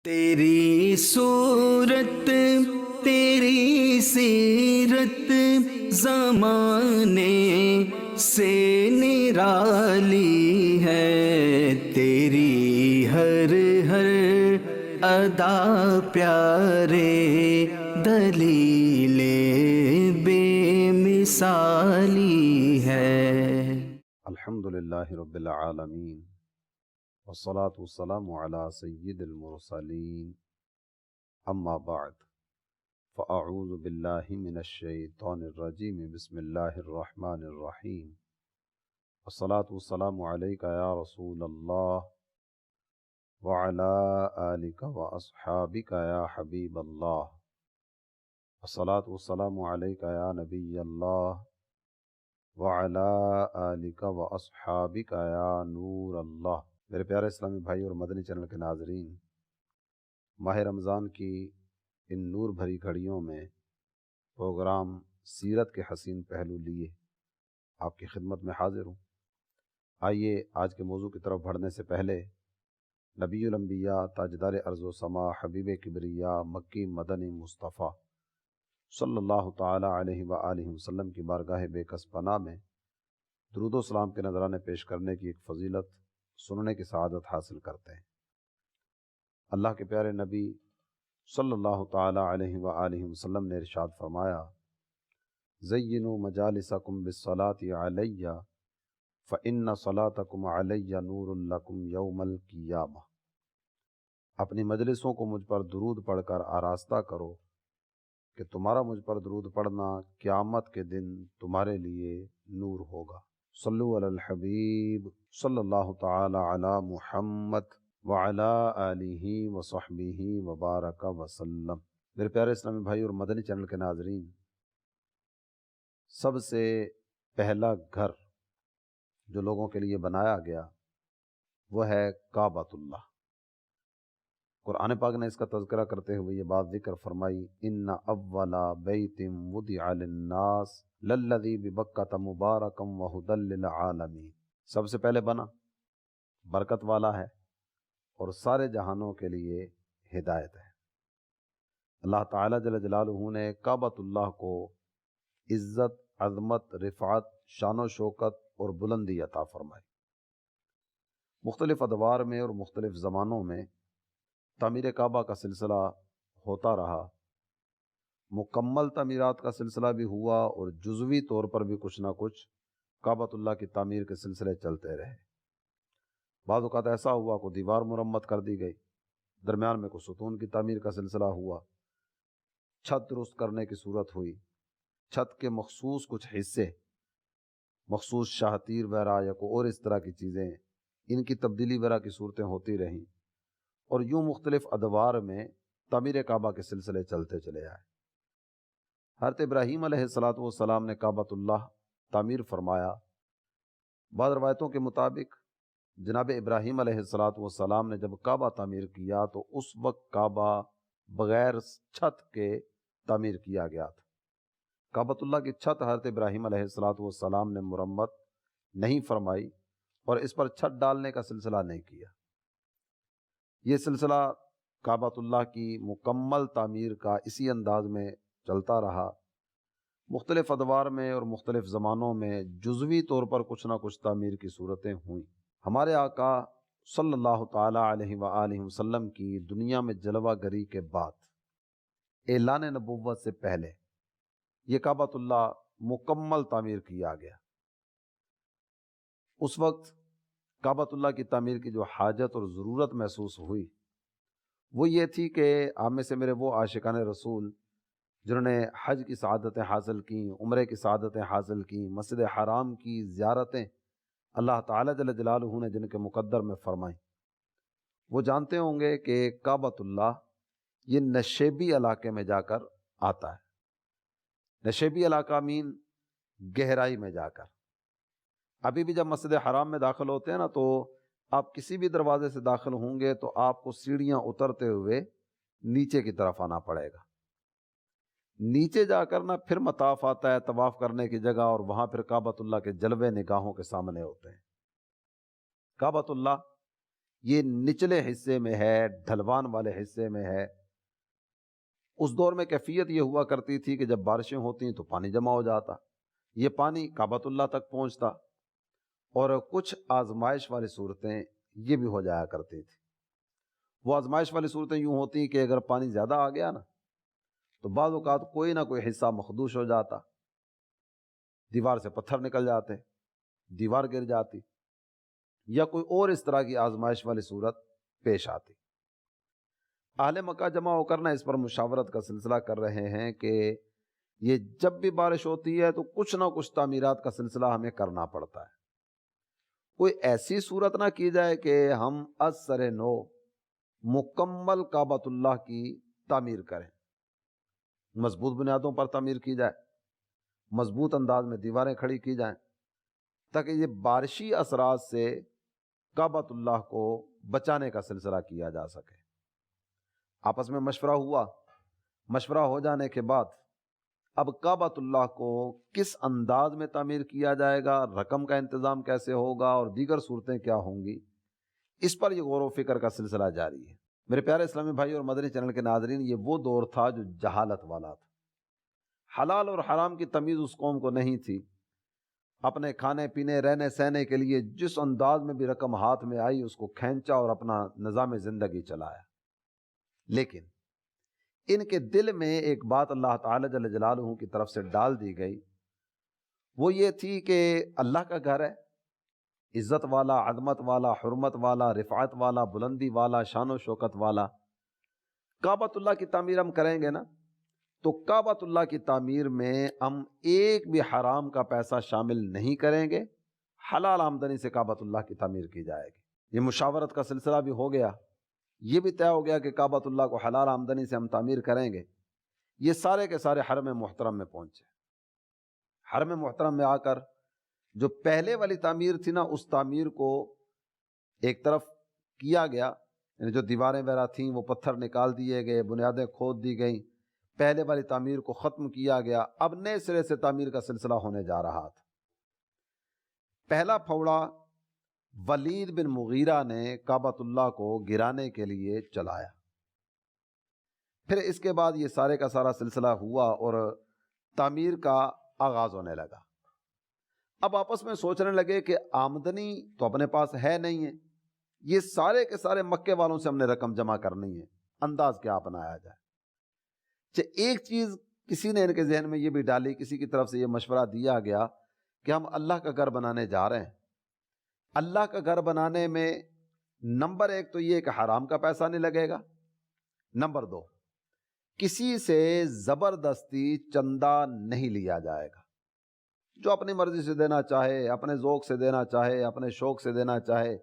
تیری صورت تیری سیرت زمانے سے نرالی ہے، تیری ہر ہر ادا پیارے دلیل بے مثالی ہے۔ الحمد للہ رب العالمین والصلاة والسلام علی سید المرسلین، اما بعد فاعوذ باللہ من الشیطان الرجیم، بسم اللہ الرحمن الرحیم، والصلاة والسلام علیک یا رسول اللہ وعلی آلک واصحابک یا حبیب اللہ، والصلاة والسلام علیک یا نبی اللہ وعلی آلک واصحابک یا نور اللہ۔ میرے پیارے اسلامی بھائی اور مدنی چینل کے ناظرین، ماہ رمضان کی ان نور بھری گھڑیوں میں پروگرام سیرت کے حسین پہلو لیے آپ کی خدمت میں حاضر ہوں۔ آئیے آج کے موضوع کی طرف بڑھنے سے پہلے نبی الانبیاء، تاجدار ارض و سما، حبیب کبریا، مکی مدنی مصطفیٰ صلی اللہ تعالی علیہ وآلہ وسلم کی بارگاہ بے کس پناہ میں درود و سلام کے نذرانے پیش کرنے کی ایک فضیلت سننے کی سعادت حاصل کرتے ہیں۔ اللہ کے پیارے نبی صلی اللہ تعالی علیہ وآلہ وسلم نے ارشاد فرمایا، زینوا مجالسکم بالصلاۃ علی فإن صلاتکم علی نور لکم یوم القیامہ۔ اپنی مجلسوں کو مجھ پر درود پڑھ کر آراستہ کرو کہ تمہارا مجھ پر درود پڑھنا قیامت کے دن تمہارے لیے نور ہوگا۔ صلو علی الحبیب صلی اللہ تعالی علی محمد وعلی آلہ وصحبہ وبارک وسلم۔ میرے پیارے اسلامی بھائی اور مدنی چینل کے ناظرین، سب سے پہلا گھر جو لوگوں کے لیے بنایا گیا وہ ہے کعبۃ اللہ۔ قرآن پاک نے اس کا تذکرہ کرتے ہوئے یہ بات ذکر فرمائی، ان اول بیت وضع للناس للذی ببکۃ مبارکا وہدی للعالمین۔ سب سے پہلے بنا، برکت والا ہے اور سارے جہانوں کے لیے ہدایت ہے۔ اللہ تعالیٰ جل جلالہ نے کعبۃ اللہ کو عزت، عظمت، رفعت، شان و شوکت اور بلندی عطا فرمائی۔ مختلف ادوار میں اور مختلف زمانوں میں تعمیر کعبہ کا سلسلہ ہوتا رہا، مکمل تعمیرات کا سلسلہ بھی ہوا اور جزوی طور پر بھی کچھ نہ کچھ کعبۃ اللہ کی تعمیر کے سلسلے چلتے رہے۔ بعض اوقات ایسا ہوا کو دیوار مرمت کر دی گئی، درمیان میں کوئی ستون کی تعمیر کا سلسلہ ہوا، چھت درست کرنے کی صورت ہوئی، چھت کے مخصوص کچھ حصے، مخصوص شاہتیر وغیرہ یا کوئی اور اس طرح کی چیزیں، ان کی تبدیلی وغیرہ کی صورتیں ہوتی رہیں، اور یوں مختلف ادوار میں تعمیر کعبہ کے سلسلے چلتے چلے آئے۔ حضرت ابراہیم علیہ السلام نے کعبۃ اللہ تعمیر فرمایا۔ بعض روایتوں کے مطابق جناب ابراہیم علیہ السلام نے جب کعبہ تعمیر کیا تو اس وقت کعبہ بغیر چھت کے تعمیر کیا گیا تھا۔ کعبۃ اللہ کی چھت حضرت ابراہیم علیہ السلام نے مرمت نہیں فرمائی اور اس پر چھت ڈالنے کا سلسلہ نہیں کیا۔ یہ سلسلہ کعبۃ اللہ کی مکمل تعمیر کا اسی انداز میں چلتا رہا۔ مختلف ادوار میں اور مختلف زمانوں میں جزوی طور پر کچھ نہ کچھ تعمیر کی صورتیں ہوئیں۔ ہمارے آقا صلی اللہ تعالی علیہ وآلہ وسلم کی دنیا میں جلوہ گری کے بعد، اعلان نبوت سے پہلے، یہ کعبۃ اللہ مکمل تعمیر کیا گیا۔ اس وقت کعبۃ اللہ کی تعمیر کی جو حاجت اور ضرورت محسوس ہوئی وہ یہ تھی کہ آپ میں سے میرے وہ عاشقان رسول جنہوں نے حج کی سعادتیں حاصل کیں، عمرے کی سعادتیں حاصل کیں، مسجد حرام کی زیارتیں اللہ تعالیٰ جل جلالہ نے جن کے مقدر میں فرمائیں، وہ جانتے ہوں گے کہ کعبۃ اللہ یہ نشیبی علاقے میں جا کر آتا ہے۔ نشیبی علاقہ مین گہرائی میں جا کر۔ ابھی بھی جب مسجد حرام میں داخل ہوتے ہیں نا تو آپ کسی بھی دروازے سے داخل ہوں گے تو آپ کو سیڑھیاں اترتے ہوئے نیچے کی طرف آنا پڑے گا۔ نیچے جا کر نا پھر مطاف آتا ہے، طواف کرنے کی جگہ، اور وہاں پھر کعبۃ اللہ کے جلوے نگاہوں کے سامنے ہوتے ہیں۔ کعبۃ اللہ یہ نچلے حصے میں ہے، ڈھلوان والے حصے میں ہے۔ اس دور میں کیفیت یہ ہوا کرتی تھی کہ جب بارشیں ہوتی تو پانی جمع ہو جاتا، یہ پانی کعبۃ اللہ تک پہنچتا، اور کچھ آزمائش والی صورتیں یہ بھی ہو جایا کرتی تھی۔ وہ آزمائش والی صورتیں یوں ہوتی کہ اگر پانی زیادہ آ گیا نا تو بعض اوقات کوئی نہ کوئی حصہ مخدوش ہو جاتا، دیوار سے پتھر نکل جاتے، دیوار گر جاتی، یا کوئی اور اس طرح کی آزمائش والی صورت پیش آتی۔ اہل مکہ جمع ہو کر اس پر مشاورت کا سلسلہ کر رہے ہیں کہ یہ جب بھی بارش ہوتی ہے تو کچھ نہ کچھ تعمیرات کا سلسلہ ہمیں کرنا پڑتا ہے۔ کوئی ایسی صورت نہ کی جائے کہ ہم از سر نو مکمل کعبۃ اللہ کی تعمیر کریں، مضبوط بنیادوں پر تعمیر کی جائے، مضبوط انداز میں دیواریں کھڑی کی جائیں، تاکہ یہ بارشی اثرات سے کعبۃ اللہ کو بچانے کا سلسلہ کیا جا سکے۔ آپس میں مشورہ ہوا، مشورہ ہو جانے کے بعد اب کعبۃ اللہ کو کس انداز میں تعمیر کیا جائے گا، رقم کا انتظام کیسے ہوگا اور دیگر صورتیں کیا ہوں گی، اس پر یہ غور و فکر کا سلسلہ جاری ہے۔ میرے پیارے اسلامی بھائی اور مدنی چینل کے ناظرین، یہ وہ دور تھا جو جہالت والا تھا، حلال اور حرام کی تمیز اس قوم کو نہیں تھی۔ اپنے کھانے پینے رہنے سہنے کے لیے جس انداز میں بھی رقم ہاتھ میں آئی اس کو کھینچا اور اپنا نظام زندگی چلایا۔ لیکن ان کے دل میں ایک بات اللہ تعالی جل جلالہ کی طرف سے ڈال دی گئی، وہ یہ تھی کہ اللہ کا گھر ہے، عزت والا، عظمت والا، حرمت والا، رفعت والا، بلندی والا، شان و شوکت والا۔ کعبۃ اللہ کی تعمیر ہم کریں گے نا تو کعبۃ اللہ کی تعمیر میں ہم ایک بھی حرام کا پیسہ شامل نہیں کریں گے، حلال آمدنی سے کعبۃ اللہ کی تعمیر کی جائے گی۔ یہ مشاورت کا سلسلہ بھی ہو گیا، یہ بھی طے ہو گیا کہ کعبۃ اللہ کو حلال آمدنی سے ہم تعمیر کریں گے۔ یہ سارے کے سارے حرم محترم میں پہنچے۔ حرم محترم میں آ کر جو پہلے والی تعمیر تھی نا، اس تعمیر کو ایک طرف کیا گیا، یعنی جو دیواریں وغیرہ تھیں وہ پتھر نکال دیے گئے، بنیادیں کھود دی گئیں، پہلے والی تعمیر کو ختم کیا گیا۔ اب نئے سرے سے تعمیر کا سلسلہ ہونے جا رہا تھا۔ پہلا پھوڑا ولید بن مغیرہ نے کعبۃ اللہ کو گرانے کے لیے چلایا۔ پھر اس کے بعد یہ سارے کا سارا سلسلہ ہوا اور تعمیر کا آغاز ہونے لگا۔ اب آپس میں سوچنے لگے کہ آمدنی تو اپنے پاس ہے نہیں ہے، یہ سارے کے سارے مکے والوں سے ہم نے رقم جمع کرنی ہے، انداز کیا اپنایا جائے۔ ایک چیز کسی نے ان کے ذہن میں یہ بھی ڈالی، کسی کی طرف سے یہ مشورہ دیا گیا کہ ہم اللہ کا گھر بنانے جا رہے ہیں۔ اللہ کا گھر بنانے میں نمبر ایک تو یہ کہ حرام کا پیسہ نہیں لگے گا، نمبر دو کسی سے زبردستی چندہ نہیں لیا جائے گا، جو اپنی مرضی سے دینا چاہے، اپنے ذوق سے دینا چاہے، اپنے شوق سے دینا چاہے۔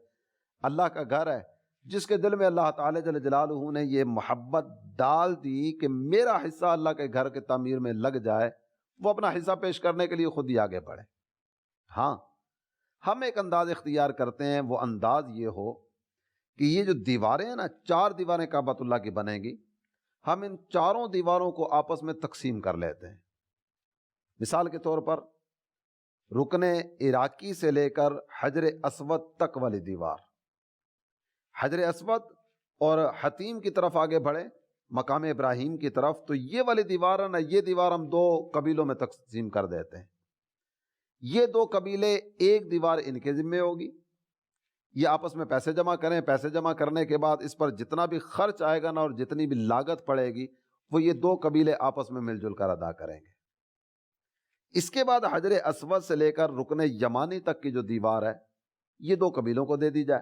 اللہ کا گھر ہے، جس کے دل میں اللہ تعالی جل جلالہ نے یہ محبت ڈال دی کہ میرا حصہ اللہ کے گھر کے تعمیر میں لگ جائے، وہ اپنا حصہ پیش کرنے کے لیے خود ہی آگے بڑھے۔ ہاں، ہم ایک انداز اختیار کرتے ہیں، وہ انداز یہ ہو کہ یہ جو دیواریں ہیں نا، 4 دیواریں کعبۃ اللہ کی بنیں گی، ہم ان 4 دیواروں کو آپس میں تقسیم کر لیتے ہیں۔ مثال کے طور پر رکن عراقی سے لے کر حجر اسود تک والی دیوار، حجر اسود اور حتیم کی طرف آگے بڑھے مقام ابراہیم کی طرف، تو یہ والی دیوار ہے نا، یہ دیوار ہم 2 قبیلوں میں تقسیم کر دیتے ہیں۔ یہ 2 قبیلے، ایک دیوار ان کے ذمے ہوگی، یہ آپس میں پیسے جمع کریں، پیسے جمع کرنے کے بعد اس پر جتنا بھی خرچ آئے گا نا اور جتنی بھی لاگت پڑے گی وہ یہ 2 قبیلے آپس میں مل جل کر ادا کریں گے۔ اس کے بعد حجر اسود سے لے کر رکن یمانی تک کی جو دیوار ہے یہ 2 قبیلوں کو دے دی جائے،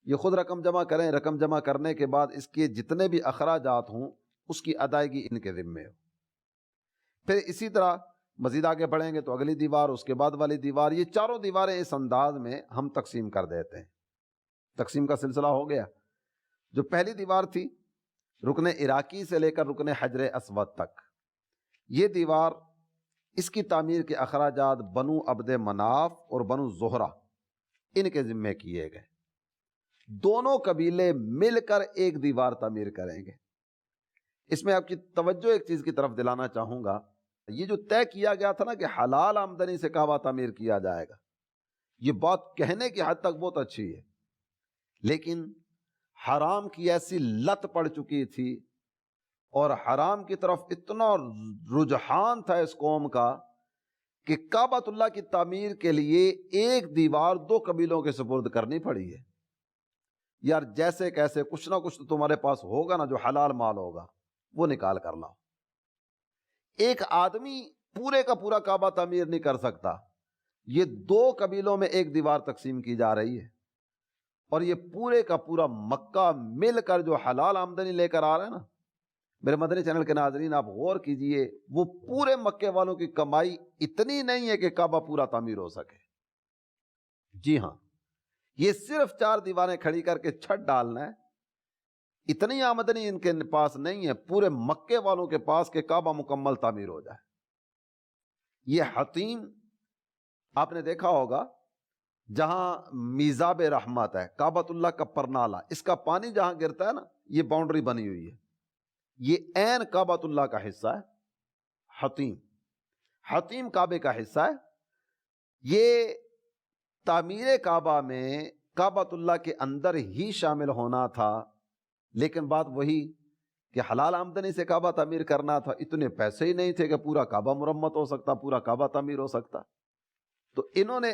یہ خود رقم جمع کریں، رقم جمع کرنے کے بعد اس کے جتنے بھی اخراجات ہوں اس کی ادائیگی ان کے ذمے ہو۔ پھر اسی طرح مزید آگے بڑھیں گے تو اگلی دیوار، اس کے بعد والی دیوار، یہ 4 دیواریں اس انداز میں ہم تقسیم کر دیتے ہیں۔ تقسیم کا سلسلہ ہو گیا۔ جو پہلی دیوار تھی رکن عراقی سے لے کر رکن حجر اسود تک، یہ دیوار، اس کی تعمیر کے اخراجات بنو عبد مناف اور بنو زہرہ ان کے ذمے کیے گئے۔ دونوں قبیلے مل کر ایک دیوار تعمیر کریں گے۔ اس میں آپ کی توجہ ایک چیز کی طرف دلانا چاہوں گا، یہ جو طے کیا گیا تھا نا کہ حلال آمدنی سے کعبہ تعمیر کیا جائے گا، یہ بات کہنے کی حد تک بہت اچھی ہے، لیکن حرام کی ایسی لت پڑ چکی تھی اور حرام کی طرف اتنا رجحان تھا اس قوم کا کہ کعبۃ اللہ کی تعمیر کے لیے ایک دیوار 2 قبیلوں کے سپرد کرنی پڑی ہے۔ یار جیسے کیسے کچھ نہ کچھ تو تمہارے پاس ہوگا نا، جو حلال مال ہوگا وہ نکال کر لاؤ۔ ایک آدمی پورے کا پورا کعبہ تعمیر نہیں کر سکتا، یہ 2 قبیلوں میں ایک دیوار تقسیم کی جا رہی ہے، اور یہ پورے کا پورا مکہ مل کر جو حلال آمدنی لے کر آ رہا ہے نا، میرے مدنی چینل کے ناظرین آپ غور کیجئے، وہ پورے مکے والوں کی کمائی اتنی نہیں ہے کہ کعبہ پورا تعمیر ہو سکے۔ جی ہاں، یہ صرف 4 دیواریں کھڑی کر کے چھت ڈالنا ہے، اتنی آمدنی ان کے پاس نہیں ہے پورے مکے والوں کے پاس کہ کعبہ مکمل تعمیر ہو جائے۔ یہ حتیم آپ نے دیکھا ہوگا، جہاں میزاب رحمت ہے، کعبۃ اللہ کا پرنالہ، اس کا پانی جہاں گرتا ہے نا، یہ باؤنڈری بنی ہوئی ہے، یہ عین کعبۃ اللہ کا حصہ ہے۔ حتیم کعبے کا حصہ ہے۔ یہ تعمیر کعبہ میں کعبۃ اللہ کے اندر ہی شامل ہونا تھا، لیکن بات وہی کہ حلال آمدنی سے کعبہ تعمیر کرنا تھا، اتنے پیسے ہی نہیں تھے کہ پورا کعبہ مرمت ہو سکتا، پورا کعبہ تعمیر ہو سکتا، تو انہوں نے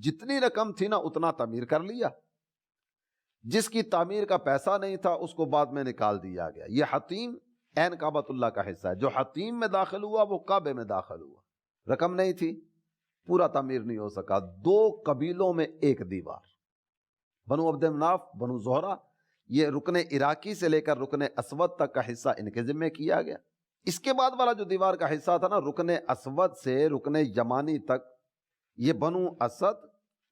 جتنی رقم تھی نا اتنا تعمیر کر لیا، جس کی تعمیر کا پیسہ نہیں تھا اس کو بعد میں نکال دیا گیا۔ یہ حتیم عین کعبۃ اللہ کا حصہ ہے، جو حتیم میں داخل ہوا وہ کعبے میں داخل ہوا، رقم نہیں تھی، پورا تعمیر نہیں ہو سکا۔ 2 قبیلوں میں ایک دیوار، بنو عبد مناف، بنو زہرہ، یہ رکن عراقی سے لے کر رکن اسود تک کا حصہ ان کے ذمہ کیا گیا۔ اس کے بعد والا جو دیوار کا حصہ تھا نا، رکن اسود سے رکن یمانی تک، یہ بنو اسد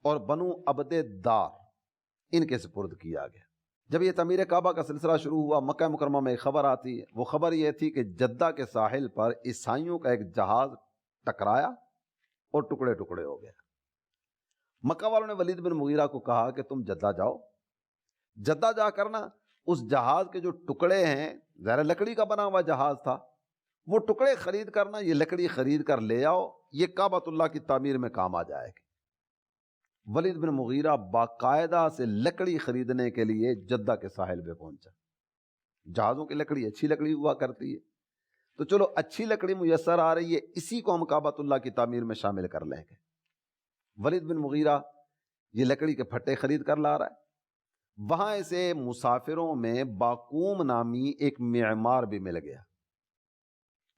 اور بنو عبد دار ان کے سپرد کیا گیا۔ جب یہ تعمیر کعبہ کا سلسلہ شروع ہوا، مکہ مکرمہ میں ایک خبر آتی ہے، وہ خبر یہ تھی کہ جدہ کے ساحل پر عیسائیوں کا ایک جہاز ٹکرایا اور ٹکڑے ٹکڑے ہو گیا۔ مکہ والوں نے ولید بن مغیرہ کو کہا کہ تم جدہ جاؤ، جدہ جا کر نا اس جہاز کے جو ٹکڑے ہیں، ظاہر لکڑی کا بنا ہوا جہاز تھا، وہ ٹکڑے خرید کرنا، یہ لکڑی خرید کر لے آؤ، یہ کعبۃ اللہ کی تعمیر میں کام آ جائے گی۔ ولید بن مغیرہ باقاعدہ سے لکڑی خریدنے کے لیے جدہ کے ساحل پہ پہنچا۔ جہازوں کی لکڑی اچھی لکڑی ہوا کرتی ہے، تو چلو اچھی لکڑی میسر آ رہی ہے، اسی کو ہم کعبۃ اللہ کی تعمیر میں شامل کر لیں گے۔ ولید بن مغیرہ یہ لکڑی کے پھٹے خرید کر لا رہا ہے۔ وہاں اسے مسافروں میں باقوم نامی ایک معمار بھی مل گیا،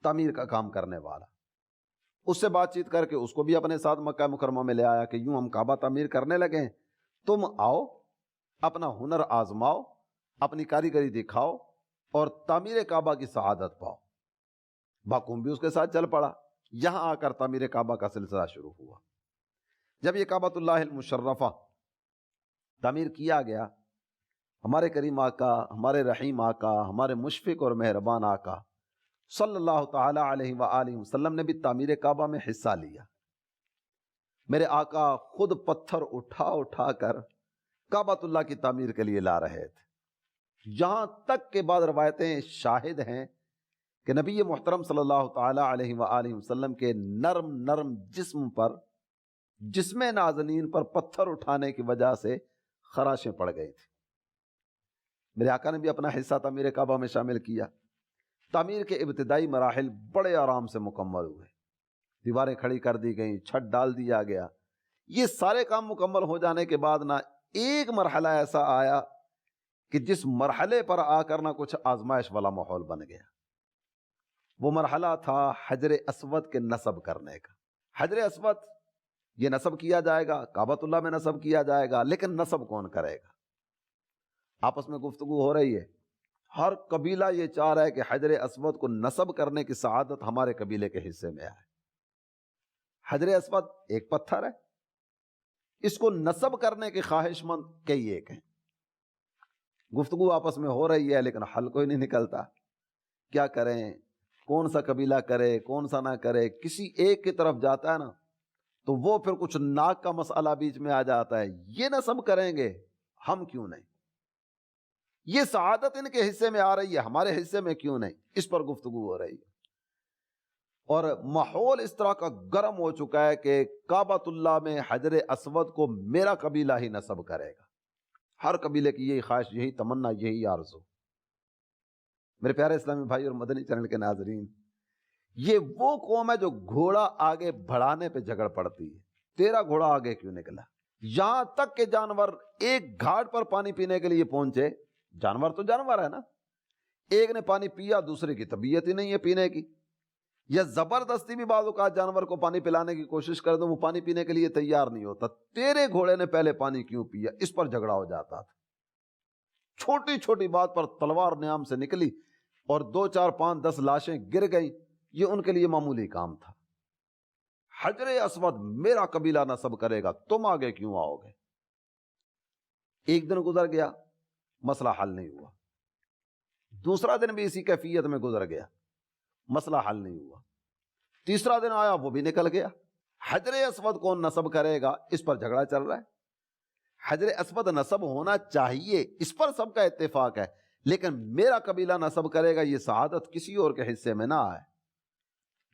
تعمیر کا کام کرنے والا۔ اس سے بات چیت کر کے اس کو بھی اپنے ساتھ مکہ مکرمہ میں لے آیا کہ یوں ہم کعبہ تعمیر کرنے لگے ہیں، تم آؤ، اپنا ہنر آزماؤ، اپنی کاریگری دکھاؤ اور تعمیر کعبہ کی سعادت پاؤ۔ باقوم بھی اس کے ساتھ چل پڑا۔ یہاں آ کر تعمیر کعبہ کا سلسلہ شروع ہوا۔ جب یہ کعبۃ اللہ المشرفہ تعمیر کیا گیا، ہمارے کریم آقا، ہمارے رحیم آقا، ہمارے مشفق اور مہربان آقا صلی اللہ تعالی علیہ وآلہ وسلم نے بھی تعمیر کعبہ میں حصہ لیا۔ میرے آقا خود پتھر اٹھا اٹھا کر کعبۃ اللہ کی تعمیر کے لیے لا رہے تھے، یہاں تک کہ بعض روایتیں شاہد ہیں کہ نبی محترم صلی اللہ تعالی علیہ وآلہ وسلم کے نرم نرم جسم پر، جسم نازنین پر پتھر اٹھانے کی وجہ سے خراشیں پڑ گئی تھی۔ میرے آقا نے بھی اپنا حصہ تعمیر کعبہ میں شامل کیا۔ تعمیر کے ابتدائی مراحل بڑے آرام سے مکمل ہوئے، دیواریں کھڑی کر دی گئیں، چھت ڈال دیا گیا۔ یہ سارے کام مکمل ہو جانے کے بعد نا ایک مرحلہ ایسا آیا کہ جس مرحلے پر آ کر نا کچھ آزمائش والا ماحول بن گیا۔ وہ مرحلہ تھا حجر اسود کے نصب کرنے کا۔ حجر اسود یہ نصب کیا جائے گا، کعبۃ اللہ میں نصب کیا جائے گا، لیکن نصب کون کرے گا؟ آپس میں گفتگو ہو رہی ہے، ہر قبیلہ یہ چاہ رہا ہے کہ حجر اسود کو نصب کرنے کی سعادت ہمارے قبیلے کے حصے میں آئے۔ حجر اسود ایک پتھر ہے، اس کو نصب کرنے کے خواہش مند کئی ایک ہیں۔ گفتگو آپس میں ہو رہی ہے لیکن حل کوئی نہیں نکلتا، کیا کریں، کون سا قبیلہ کرے کون سا نہ کرے۔ کسی ایک کی طرف جاتا ہے نا تو وہ پھر کچھ ناک کا مسئلہ بیچ میں آ جاتا ہے، یہ نصب کریں گے ہم کیوں نہیں، یہ سعادت ان کے حصے میں آ رہی ہے ہمارے حصے میں کیوں نہیں، اس پر گفتگو ہو رہی ہے۔ اور ماحول اس طرح کا گرم ہو چکا ہے کہ کعبۃ اللہ میں حجر اسود کو میرا قبیلہ ہی نصب کرے گا۔ ہر قبیلے کی یہی خواہش، یہی تمنا، یہی آرزو۔ میرے پیارے اسلامی بھائی اور مدنی چینل کے ناظرین، یہ وہ قوم ہے جو گھوڑا آگے بڑھانے پہ جھگڑ پڑتی ہے۔ تیرا گھوڑا آگے کیوں نکلا؟ یہاں تک کہ جانور ایک گھاٹ پر پانی پینے کے لیے پہنچے، جانور تو جانور ہے نا، ایک نے پانی پیا، دوسرے کی طبیعت ہی نہیں ہے پینے کی، یا زبردستی بھی بعض اوقات جانور کو پانی پلانے کی کوشش کر دو، وہ پانی پینے کے لیے تیار نہیں ہوتا۔ تیرے گھوڑے نے پہلے پانی کیوں پیا؟ اس پر جھگڑا ہو جاتا تھا۔ چھوٹی چھوٹی بات پر تلوار نیام سے نکلی اور 2 4 5 10 لاشیں گر گئیں، یہ ان کے لیے معمولی کام تھا۔ حجر اسود میرا قبیلہ نصب کرے گا، تم آگے کیوں آؤ گے؟ ایک دن گزر گیا، مسئلہ حل نہیں ہوا۔ دوسرا دن بھی اسی کیفیت میں گزر گیا، مسئلہ حل نہیں ہوا۔ تیسرا دن آیا، وہ بھی نکل گیا۔ حجر اسود کون نصب کرے گا، اس پر جھگڑا چل رہا ہے۔ حجر اسود نصب ہونا چاہیے، اس پر سب کا اتفاق ہے، لیکن میرا قبیلہ نصب کرے گا، یہ سعادت کسی اور کے حصے میں نہ آئے،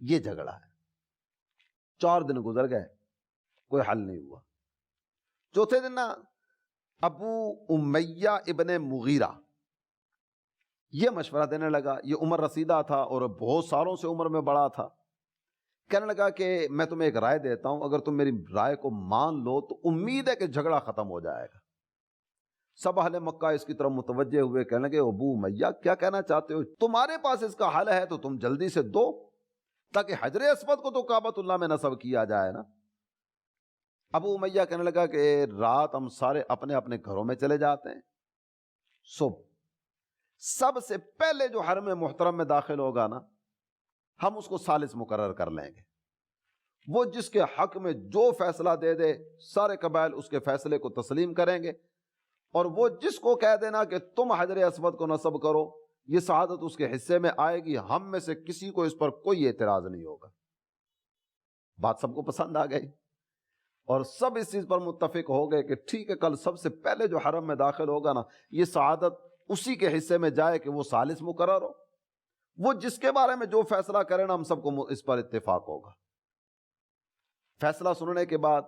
یہ جھگڑا ہے۔ 4 دن گزر گئے، کوئی حل نہیں ہوا۔ چوتھے دن نا ابو امیہ ابن مغیرہ یہ مشورہ دینے لگا، یہ عمر رسیدہ تھا اور بہت سالوں سے عمر میں بڑا تھا۔ کہنے لگا کہ میں تمہیں ایک رائے دیتا ہوں، اگر تم میری رائے کو مان لو تو امید ہے کہ جھگڑا ختم ہو جائے گا۔ سب اہل مکہ اس کی طرف متوجہ ہوئے، کہنے لگے ابو امیہ کیا کہنا چاہتے ہو؟ تمہارے پاس اس کا حل ہے تو تم جلدی سے دو، تاکہ حجر اسود کو تو کعبۃ اللہ میں نصب کیا جائے نا۔ ابو امیہ کہنے لگا کہ رات ہم سارے اپنے اپنے گھروں میں چلے جاتے ہیں، صبح سب سے پہلے جو حرم محترم میں داخل ہوگا نا، ہم اس کو ثالث مقرر کر لیں گے۔ وہ جس کے حق میں جو فیصلہ دے دے، سارے قبائل اس کے فیصلے کو تسلیم کریں گے، اور وہ جس کو کہہ دینا کہ تم حجر اسود کو نصب کرو، یہ سعادت اس کے حصے میں آئے گی، ہم میں سے کسی کو اس پر کوئی اعتراض نہیں ہوگا۔ بات سب کو پسند آ گئی اور سب اس چیز پر متفق ہو گئے کہ ٹھیک ہے، کل سب سے پہلے جو حرم میں داخل ہوگا نا، یہ سعادت اسی کے حصے میں جائے کہ وہ ثالث مقرر ہو، وہ جس کے بارے میں جو فیصلہ کرے نا، ہم سب کو اس پر اتفاق ہوگا۔ فیصلہ سننے کے بعد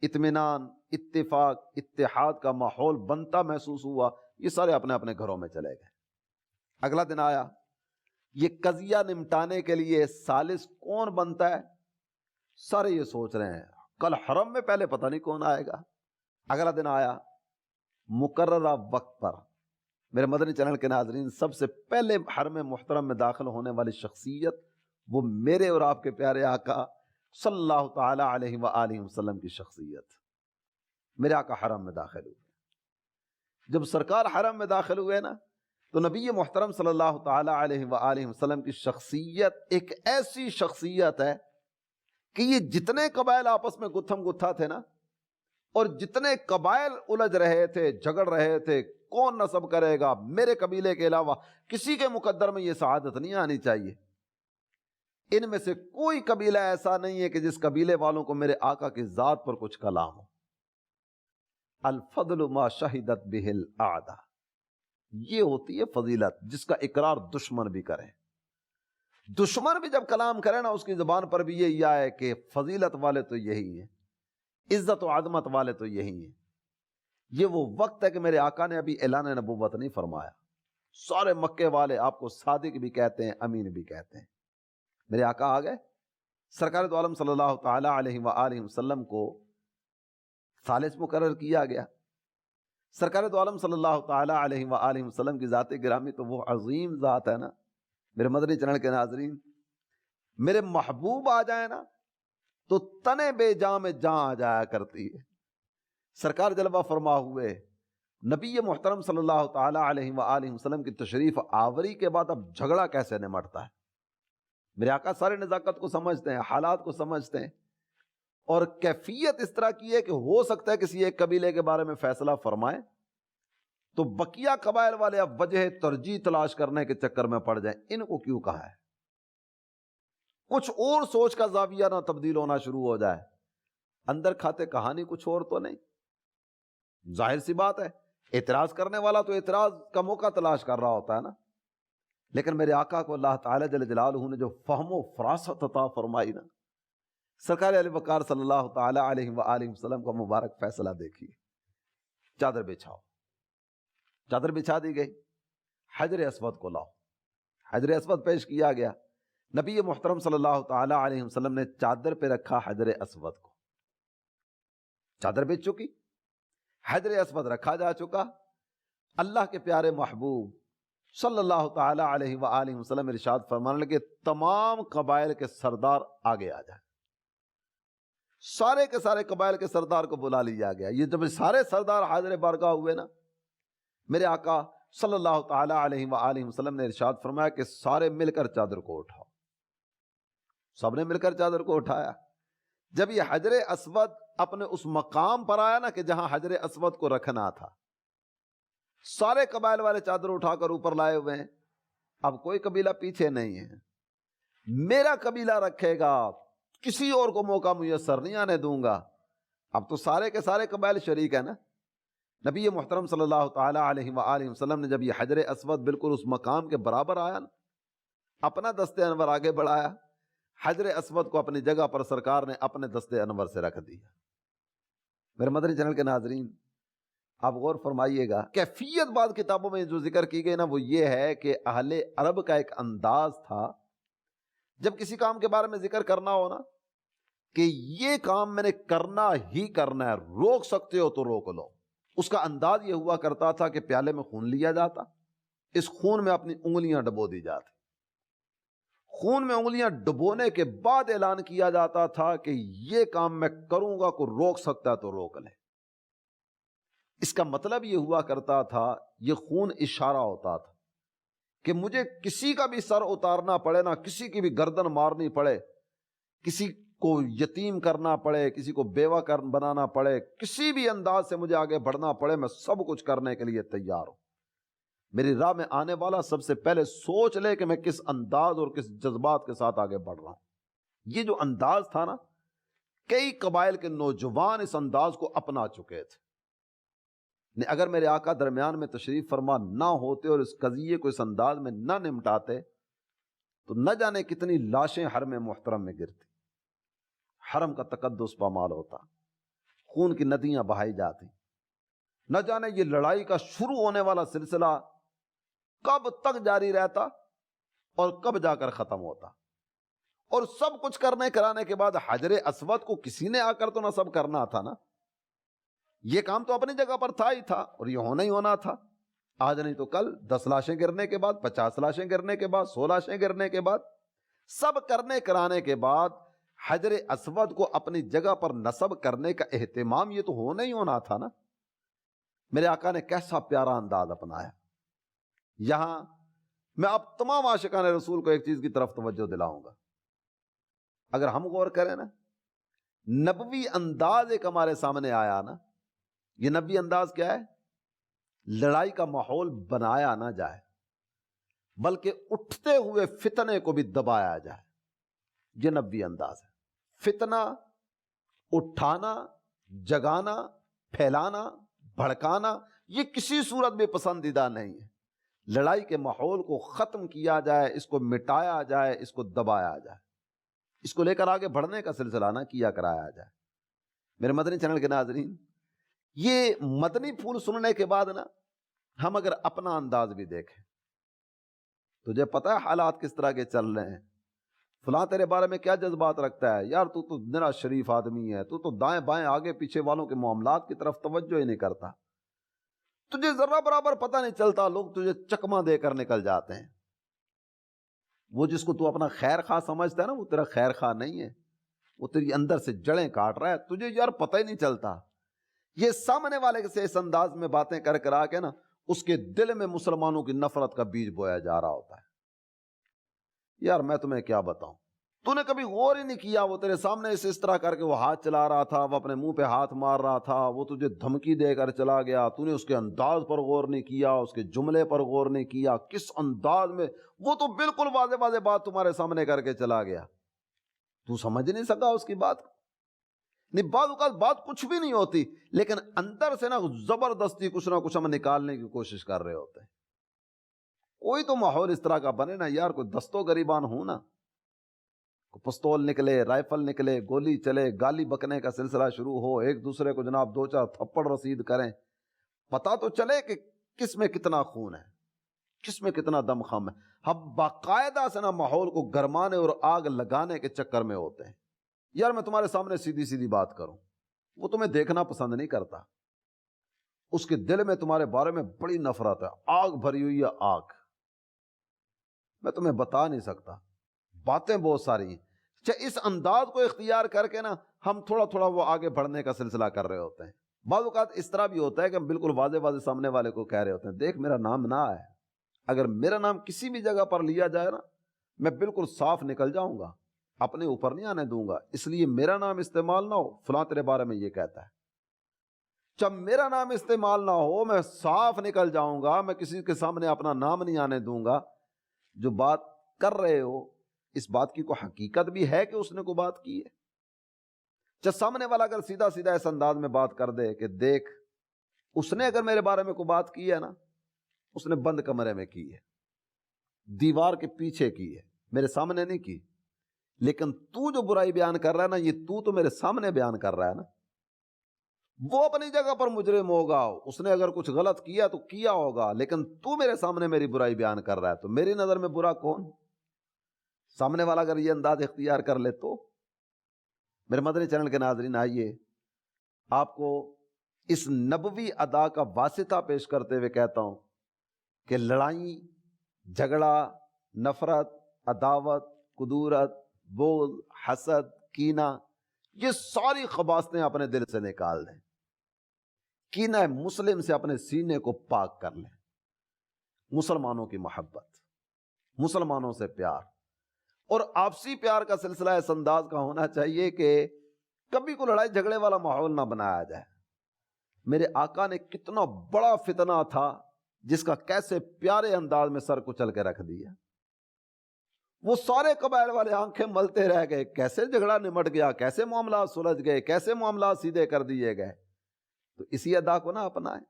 اطمینان، اتفاق، اتحاد کا ماحول بنتا محسوس ہوا، یہ سارے اپنے اپنے گھروں میں چلے گئے۔ اگلا دن آیا، یہ قضیہ نمٹانے کے لیے ثالث کون بنتا ہے؟ سارے یہ سوچ رہے ہیں کل حرم میں پہلے پتہ نہیں کون آئے گا۔ اگلا دن آیا، مقررہ وقت پر میرے مدنی چینل کے ناظرین، سب سے پہلے حرم محترم میں داخل ہونے والی شخصیت وہ میرے اور آپ کے پیارے آقا صلی اللہ تعالی علیہ وآلہ وسلم کی شخصیت۔ میرے آقا حرم میں داخل ہوئے۔ جب سرکار حرم میں داخل ہوئے نا، تو نبی محترم صلی اللہ تعالی علیہ وآلہ وسلم کی شخصیت ایک ایسی شخصیت ہے کہ یہ جتنے قبائل آپس میں گتھم گتھا تھے نا، اور جتنے قبائل الجھ رہے تھے، جھگڑ رہے تھے، کون نصب کرے گا، میرے قبیلے کے علاوہ کسی کے مقدر میں یہ سعادت نہیں آنی چاہیے۔ ان میں سے کوئی قبیلہ ایسا نہیں ہے کہ جس قبیلے والوں کو میرے آقا کی ذات پر کچھ کلام ہو۔ الفضل ما شہدت بہ الاعداء، یہ ہوتی ہے فضیلت جس کا اقرار دشمن بھی کرے۔ دشمن بھی جب کلام کرے نا، اس کی زبان پر بھی یہی آئے کہ فضیلت والے تو یہی ہیں، عزت و عظمت والے تو یہی ہیں۔ یہ وہ وقت ہے کہ میرے آقا نے ابھی اعلان نبوت نہیں فرمایا، سارے مکے والے آپ کو صادق بھی کہتے ہیں، امین بھی کہتے ہیں۔ میرے آقا آ گئے، سرکار دو عالم صلی اللہ تعالی علیہ وآلہ وسلم کو ثالث مقرر کیا گیا۔ سرکار دو عالم صلی اللہ تعالی علیہ وآلہ وسلم کی ذات گرامی تو وہ عظیم ذات ہے نا۔ میرے مدنی چینل کے ناظرین، میرے محبوب آ جائیں نا تو تنے بے جاں میں جاں آ جایا کرتی ہے۔ سرکار جلوہ فرما ہوئے، نبی محترم صلی اللہ تعالی علیہ وآلہ وسلم کی تشریف آوری کے بعد اب جھگڑا کیسے نمٹتا ہے؟ میرے آقا سارے نزاکت کو سمجھتے ہیں، حالات کو سمجھتے ہیں، اور کیفیت اس طرح کی ہے کہ ہو سکتا ہے کسی ایک قبیلے کے بارے میں فیصلہ فرمائیں تو بقیہ قبائل والے اب وجہ ترجیح تلاش کرنے کے چکر میں پڑ جائیں، ان کو کیوں کہا ہے؟ کچھ اور سوچ کا زاویہ نہ تبدیل ہونا شروع ہو جائے، اندر کھاتے کہانی کچھ اور تو نہیں۔ ظاہر سی بات ہے، اعتراض کرنے والا تو اعتراض کا موقع تلاش کر رہا ہوتا ہے نا، لیکن میرے آقا کو اللہ تعالی جل جلالہ نے جو فہم و فراست عطا فرمائی نا، سرکار علی وقار صلی اللہ تعالی علیہ وآلہ وسلم کا مبارک فیصلہ دیکھیے۔ چادر بچھاؤ، چادر بچھا دی گئی، حجر اسود کو لاؤ، حجر اسود پیش کیا گیا، نبی محترم صلی اللہ تعالی علیہ وسلم نے چادر پہ رکھا حجر اسود کو، چادر بچ چکی، حجر اسود رکھا جا چکا، اللہ کے پیارے محبوب صلی اللہ تعالی علیہ وآلہ وسلم ارشاد فرمانے لگے تمام قبائل کے سردار آگے آ جائیں، سارے کے سارے قبائل کے سردار کو بلا لیا گیا۔ یہ جب سارے سردار حاضر بارگاہ ہوئے نا، میرے آقا صلی اللہ تعالی علیہ وآلہ وسلم نے ارشاد فرمایا کہ سارے مل کر چادر کو اٹھاؤ، سب نے مل کر چادر کو اٹھایا۔ جب یہ حجر اسود اپنے اس مقام پر آیا نا کہ جہاں حجر اسود کو رکھنا تھا، سارے قبائل والے چادر اٹھا کر اوپر لائے ہوئے ہیں، اب کوئی قبیلہ پیچھے نہیں ہے، میرا قبیلہ رکھے گا، کسی اور کو موقع میسر نہیں آنے دوں گا۔ اب تو سارے کے سارے قبائل شریک ہیں نا۔ نبی محترم صلی اللہ تعالی علیہ وآلہ وسلم نے جب یہ حجر اسود بالکل اس مقام کے برابر آیا نا، اپنا دست انور آگے بڑھایا، حجر اسود کو اپنی جگہ پر سرکار نے اپنے دست انور سے رکھ دیا۔ میرے مدنی چینل کے ناظرین، آپ غور فرمائیے گا، کیفیت بعض کتابوں میں جو ذکر کی گئی نا وہ یہ ہے کہ اہل عرب کا ایک انداز تھا، جب کسی کام کے بارے میں ذکر کرنا ہو نا کہ یہ کام میں نے کرنا ہی کرنا ہے، روک سکتے ہو تو روک لو، اس کا انداز یہ ہوا کرتا تھا کہ پیالے میں خون لیا جاتا، اس خون میں اپنی انگلیاں ڈبو دی جاتی، خون میں انگلیاں ڈبونے کے بعد اعلان کیا جاتا تھا کہ یہ کام میں کروں گا، کوئی روک سکتا ہے تو روک لے۔ اس کا مطلب یہ ہوا کرتا تھا، یہ خون اشارہ ہوتا تھا کہ مجھے کسی کا بھی سر اتارنا پڑے نا، کسی کی بھی گردن مارنی پڑے، کسی کو یتیم کرنا پڑے، کسی کو بیوہ بنانا پڑے، کسی بھی انداز سے مجھے آگے بڑھنا پڑے، میں سب کچھ کرنے کے لیے تیار ہوں۔ میری راہ میں آنے والا سب سے پہلے سوچ لے کہ میں کس انداز اور کس جذبات کے ساتھ آگے بڑھ رہا ہوں۔ یہ جو انداز تھا نا، کئی قبائل کے نوجوان اس انداز کو اپنا چکے تھے۔ اگر میرے آقا درمیان میں تشریف فرما نہ ہوتے اور اس قضیے کو اس انداز میں نہ نمٹاتے تو نہ جانے کتنی لاشیں حرم محترم میں گرتی، حرم کا تقدس پامال ہوتا، خون کی ندیاں بہائی جاتی، نہ جانے یہ لڑائی کا شروع ہونے والا سلسلہ کب تک جاری رہتا اور کب جا کر ختم ہوتا۔ اور سب کچھ کرنے کرانے کے بعد حجر اسود کو کسی نے آ کر تو نصب کرنا تھا نا، یہ کام تو اپنی جگہ پر تھا ہی تھا اور یہ ہونا ہی ہونا تھا، آج نہیں تو کل 10 لاشیں گرنے کے بعد، 50 لاشیں گرنے کے بعد، 100 لاشیں گرنے کے بعد، سب کرنے کرانے کے بعد حجر اسود کو اپنی جگہ پر نصب کرنے کا اہتمام یہ تو ہونا ہی ہونا تھا نا۔ میرے آقا نے کیسا پیارا انداز اپنایا۔ یہاں میں آپ تمام عاشقان رسول کو ایک چیز کی طرف توجہ دلاؤں گا، اگر ہم غور کریں نا، نبوی انداز ایک ہمارے سامنے آیا نا، یہ نبوی انداز کیا ہے؟ لڑائی کا ماحول بنایا نہ جائے بلکہ اٹھتے ہوئے فتنے کو بھی دبایا جائے، یہ نبوی انداز ہے۔ فتنہ اٹھانا، جگانا، پھیلانا، بھڑکانا یہ کسی صورت میں پسندیدہ نہیں ہے۔ لڑائی کے ماحول کو ختم کیا جائے، اس کو مٹایا جائے، اس کو دبایا جائے، اس کو لے کر آگے بڑھنے کا سلسلہ نہ کیا کرایا جائے۔ میرے مدنی چینل کے ناظرین، یہ مدنی پھول سننے کے بعد نا ہم اگر اپنا انداز بھی دیکھیں، تجھے پتہ ہے حالات کس طرح کے چل رہے ہیں، فلاں تیرے بارے میں کیا جذبات رکھتا ہے، یار تو نرا شریف آدمی ہے، تو دائیں بائیں آگے پیچھے والوں کے معاملات کی طرف توجہ ہی نہیں کرتا، تجھے ذرہ برابر پتہ نہیں چلتا، لوگ تجھے چکما دے کر نکل جاتے ہیں۔ وہ جس کو تو اپنا خیر خواہ سمجھتا ہے نا، وہ تیرا خیر خواہ نہیں ہے، وہ تیری اندر سے جڑیں کاٹ رہا ہے، تجھے یار پتہ ہی نہیں چلتا۔ یہ سامنے والے سے اس انداز میں باتیں کر کر آ کے نا اس کے دل میں مسلمانوں کی نفرت کا بیج بویا جا رہا ہوتا ہے۔ یار میں تمہیں کیا بتاؤں، تو نے کبھی غور ہی نہیں کیا، وہ تیرے سامنے اس طرح کر کے وہ ہاتھ چلا رہا تھا، وہ اپنے منہ پہ ہاتھ مار رہا تھا، وہ تجھے دھمکی دے کر چلا گیا، تو نے اس کے انداز پر غور نہیں کیا، اس کے جملے پر غور نہیں کیا، کس انداز میں، وہ تو بالکل واضح واضح بات تمہارے سامنے کر کے چلا گیا، تو سمجھ نہیں سکا اس کی بات کو۔ نہیں، بعض اوقات بات کچھ بھی نہیں ہوتی لیکن اندر سے نا زبردستی کچھ نہ کچھ ہم نکالنے کی کوشش کر رہے ہوتے ہیں۔ کوئی تو ماحول اس طرح کا بنے نا یار، کوئی دستوں گریبان ہوں نا، پستول نکلے، رائفل نکلے، گولی چلے، گالی بکنے کا سلسلہ شروع ہو، ایک دوسرے کو جناب 2-4 تھپڑ رسید کریں، پتہ تو چلے کہ کس میں کتنا خون ہے، کس میں کتنا دم خم ہے. ہم باقاعدہ سے نا ماحول کو گرمانے اور آگ لگانے کے چکر میں ہوتے ہیں. یار میں تمہارے سامنے سیدھی سیدھی بات کروں، وہ تمہیں دیکھنا پسند نہیں کرتا، اس کے دل میں تمہارے بارے میں بڑی نفرت ہے، آگ بھری ہوئی ہے آگ. میں تمہیں بتا نہیں سکتا، باتیں بہت ساری ہیں. اس انداز کو اختیار کر کے نا ہم تھوڑا تھوڑا وہ آگے بڑھنے کا سلسلہ کر رہے ہوتے ہیں. بعض اوقات اس طرح بھی ہوتا ہے کہ ہم بالکل واضح واضح سامنے والے کو کہہ رہے ہوتے ہیں دیکھ میرا نام نہ آئے، اگر میرا نام کسی بھی جگہ پر لیا جائے نا میں بالکل صاف نکل جاؤں گا، اپنے اوپر نہیں آنے دوں گا، اس لیے میرا نام استعمال نہ ہو، فلاں تیرے بارے میں یہ کہتا ہے. جب میرا نام استعمال نہ ہو میں صاف نکل جاؤں گا، میں کسی کے سامنے اپنا نام نہیں آنے دوں گا. جو بات کر رہے ہو اس بات کی کوئی حقیقت بھی ہے کہ اس نے کوئی بات کی ہے؟ جب سامنے والا اگر سیدھا سیدھا اس انداز میں بات کر دے کہ دیکھ اس نے اگر میرے بارے میں کوئی بات کی ہے نا، اس نے بند کمرے میں کی ہے، دیوار کے پیچھے کی ہے، میرے سامنے نہیں کی. لیکن تو جو برائی بیان کر رہا ہے نا، یہ تو میرے سامنے بیان کر رہا ہے نا. وہ اپنی جگہ پر مجرم ہوگا، اس نے اگر کچھ غلط کیا تو کیا ہوگا، لیکن تو میرے سامنے میری برائی بیان کر رہا ہے، تو میری نظر میں برا کون؟ سامنے والا اگر یہ انداز اختیار کر لے تو. میرے مدنی چینل کے ناظرین، آئیے آپ کو اس نبوی ادا کا واسطہ پیش کرتے ہوئے کہتا ہوں کہ لڑائی، جھگڑا، نفرت، عداوت، کدورت، بغض، حسد، کینہ، یہ ساری خباثتیں اپنے دل سے نکال دیں. کینہ مسلم سے اپنے سینے کو پاک کر لیں. مسلمانوں کی محبت، مسلمانوں سے پیار اور آپسی پیار کا سلسلہ اس انداز کا ہونا چاہیے کہ کبھی کو لڑائی جھگڑے والا ماحول نہ بنایا جائے. میرے آقا نے کتنا بڑا فتنہ تھا جس کا کیسے پیارے انداز میں سر کچل کے رکھ دیا. وہ سارے قبائل والے آنکھیں ملتے رہ گئے، کیسے جھگڑا نمٹ گیا، کیسے معاملات سلجھ گئے، کیسے معاملات سیدھے کر دیے گئے. تو اسی ادا کو نہ اپنائیں،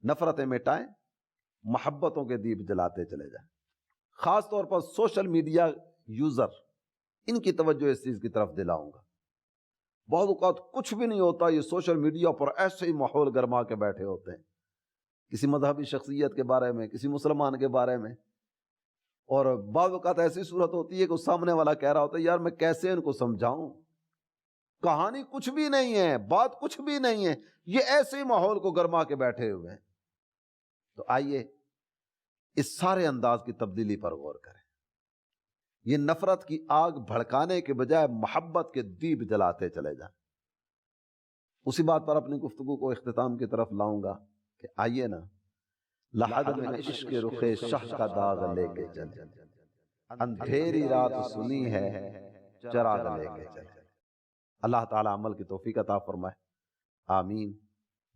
نفرتیں مٹائیں، محبتوں کے دیپ جلاتے چلے جائیں. خاص طور پر سوشل میڈیا یوزر، ان کی توجہ اس چیز کی طرف دلاؤں گا. بہت اوقات کچھ بھی نہیں ہوتا، یہ سوشل میڈیا پر ایسے ہی ماحول گرما کے بیٹھے ہوتے ہیں کسی مذہبی شخصیت کے بارے میں، کسی مسلمان کے بارے میں. اور بعض اوقات ایسی صورت ہوتی ہے کہ سامنے والا کہہ رہا ہوتا ہے یار میں کیسے ان کو سمجھاؤں، کہانی کچھ بھی نہیں ہے، بات کچھ بھی نہیں ہے، یہ ایسے ہی ماحول کو گرما کے بیٹھے ہوئے ہیں. تو آئیے اس سارے انداز کی تبدیلی پر غور کریں. یہ نفرت کی آگ بھڑکانے کے بجائے محبت کے دیپ جلاتے چلے جائیں. اسی بات پر اپنی گفتگو کو اختتام کی طرف لاؤں گا کہ آئیے نا لحد میں عشق رخ شہ کا داغ لے کے چلے، اندھیری رات سنی ہے چراغ لے کے چلے. اللہ تعالی عمل کی توفیق عطا فرمائے، آمین،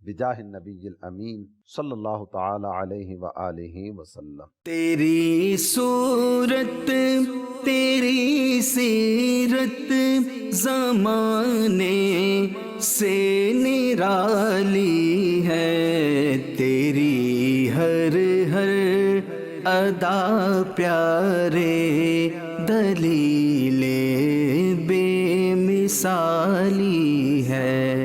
بجاہ النبی الامین صلی اللہ تعالی علیہ وآلہ وسلم. تیری صورت تیری سیرت زمانے سے نرالی ہے، تیری ہر ادا پیارے دلیل بے مثالی ہے.